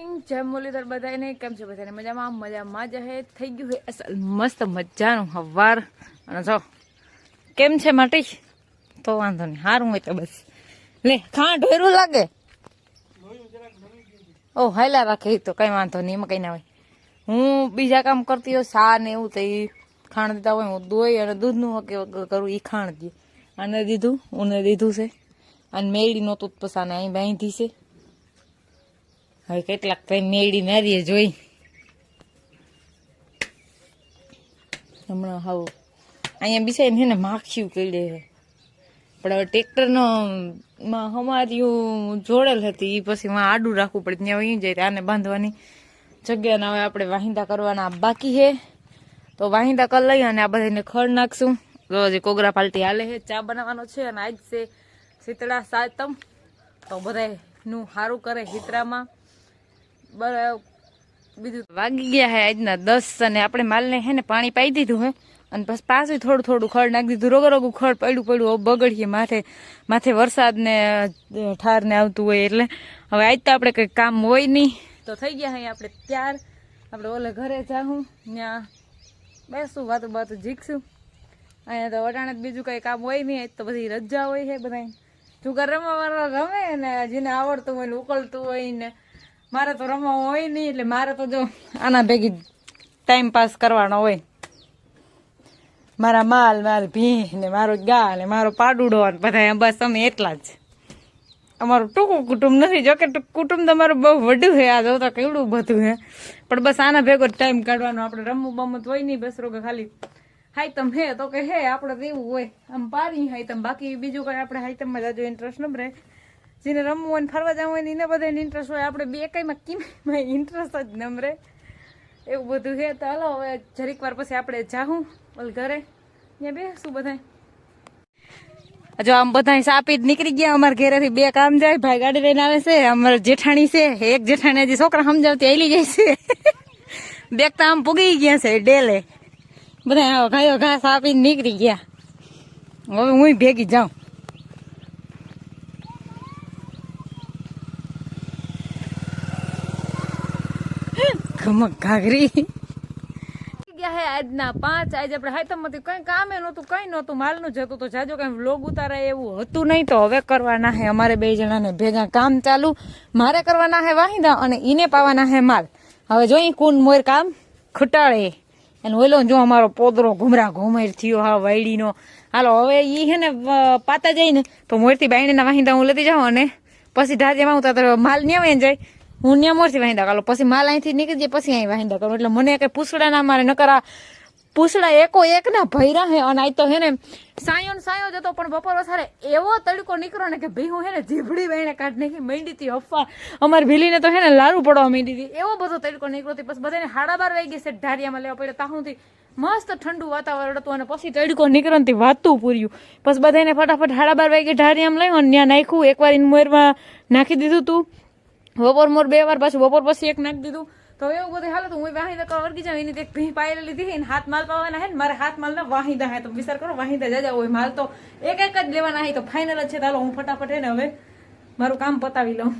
morning જય મુરલીધર બધાને કેમ છે બધાને મજામાં જ હે થઈ ગયું હે અસલ મસ્ત મજાનું હવાર અને જો કેમ છે માટી તો વાંધો નહીં સારું હોય તો બસ લે ખાણ ઢોરું લાગે ઓ હાયલા રાખે તો કઈ વાંધો નહીં એમાં કઈ ના હોય હું બીજા કામ કરતી હોય સા ને એવું તો એ ખાણ દીધા હોય હું દોઈ અને દૂધનું કરું એ ખાણ દઈએ આને દીધું ઉને દીધું છે અને મેળી નહોતું પસાને અહીં બાંધી છે હવે કેટલાક ટાઈમ મેળી નારીએ જોઈ હમણાં હાવ અહીંયા બિસાઈને છે ને માખીયું કીડે છે પણ હવે ટ્રેક્ટરનો હમારીયું જોડેલ હતી એ પછી આડું રાખવું પડે ત્યાં અહીં જાય આને બાંધવાની જગ્યા ના હવે આપણે વાહિંદા કરવાના બાકી છે તો વાહિંદા કરી લઈએ અને આ બધાને ખડ નાખશું રોજ કોગરા પાલટી હાલે છે ચા બનાવવાનો છે અને આજ છે શીતળા સાતમ તો બધાનું સારું કરે શીતળામાં બીજું વાગી ગયા હે આજના 10 અને આપણે માલને હે ને પાણી પાઈ દીધું હે અને બસ પાછું થોડું થોડું ખડ નાખી દીધું રોગું ખડ પડ્યું બગડીએ માથે વરસાદ ને ઠાર ને આવતું હોય એટલે હવે આજ તો આપણે કંઈ કામ હોય નહીં તો થઈ ગયા હે આપણે ત્યાર આપણે ઓલે ઘરે જાઉં ત્યાં બેસું વાતું જીખશું અહીંયા તો વટાણે બીજું કંઈ કામ હોય નહીં આજ તો બધી રજા હોય છે બધા જુગાર રમવા રમે ને જેને આવડતું હોય ને ઉકળતું હોય ને મારે તો રમવા હોય નહીં એટલે મારે તો જો આના ભેગી ટાઈમ પાસ કરવાનો હોય મારા માલ મારી ભીં ને મારો ગા ને મારો પાડુડો ને બધા બસ અમે એટલા જ અમારું ટૂંકું કુટુંબ નથી જોકે કુટુંબ તો અમારું બહુ વડું છે આ જોતા કેવડું બધું છે પણ બસ આના ભેગો ટાઈમ કાઢવાનો આપણે રમવું બમત હોય નહીં બસ રોગે ખાલી હાઈતમ હે તો કે હે આપણે તો એવું હોય આમ પારી હાઈતમ બાકી બીજું કઈ આપણે હાઈતમમાં જાજો ઇન્ટરેસ્ટ ન રહે જેને રમવું હોય ને ફરવા જવું હોય ને એને બધાને ઇન્ટરેસ્ટ હોય આપણે બે કઈમાં કિંમતમાં ઇન્ટરેસ્ટ જ નમરે એવું બધું છે તો હાલો હવે જરીક વાર પછી આપણે જાઉં ઓલ ઘરે ત્યાં બેસું બધા જો આમ બધા સાપી જ નીકળી ગયા અમારા ઘરેથી બે કામ જાય ભાઈ ગાડી લઈને આવે છે અમારા જેઠાણી છે એક જેઠાણી હજી છોકરા સમજાવતી આલી જાય છે બેગ તો આમ પૂગી ગયા છે ડેલે બધા ગાયો ઘાસ આપીને નીકળી ગયા હવે હું ભેગી જાઉં ખમક ઘાઘરી ગયા હે આજના 5 આજે આપણે હાઈતમમાંથી કઈ કામે નહોતું કઈ નહોતું માલનું જતું તો જાજો કઈ વ્લોગ ઉતારાય એવું હતું નહીં તો હવે કરવાના હે અમારે બે જણાને ભેગા કામ ચાલુ મારે કરવાના હે વાહિંદા અને ઈને પાવાના હે માલ હવે જોઈ કુન મોર કામ ખટાળે અને ઓલો જો અમારો પોદરો ઘુમર થયો હા વાયડીનો હાલો હવે ઈ હે ને પાતા જાય ને તો મોરથી બાયણીના વાહિંદા હું લેતી જાઉં અને પછી ઢાજેમાં ઉતાર માલ ન્યા જાય હું ત્યાં મોરથી વાહિંદા કાઢો પછી માલ અહીંથી નીકળી જાય પછી અહીં વાહિંદા કરું એટલે મને કઈ પૂછડા ના મારે નકર આ પૂછડા એકો એક ના ભૈરા હે અને આ તો હે ને સાયો જતો પણ બપોર વસારે એવો તડકો નીકળો ને કે ભાઈ હું હે ને જીભડી વાઈને કાઢ નાખી માંડી હતી અફવા અમારી ભીલીને તો હે ને લારું પડવા માંડી હતી એવો બધો તડકો નીકળો હતી પછી બધાને 12:30 વાગી છે ઢારિયામાં લેવા પડ્યો તાહુંથી મસ્ત ઠંડુ વાતાવરણ હતું અને પછી તડકો નીકળતી વાતું પૂર્યું પછી બધાને ફટાફટ 12:30 વાગે ઢારિયામાં લઈ અને ત્યાં નાખ્યું એકવાર મોરમાં નાખી દીધું તું બપોર મોર 2 વાર પાછું બપોર પછી એક નાખી દીધું તો એવું બધું હાલત હું વાહિંદા વર્ગી જાઉં એની એક ભીં પાયલી લીધી ને હાથ માલ પાવાના હે ને મારે હાથ માલ ના વાહિંદા હે તો વિચાર કરો વાહિંદા જાજા હોય માલ તો એક જ લેવાના હે તો ફાઇનલ જ છે ચાલો હું ફટાફટ હે ને હવે મારું કામ પતાવી લઉં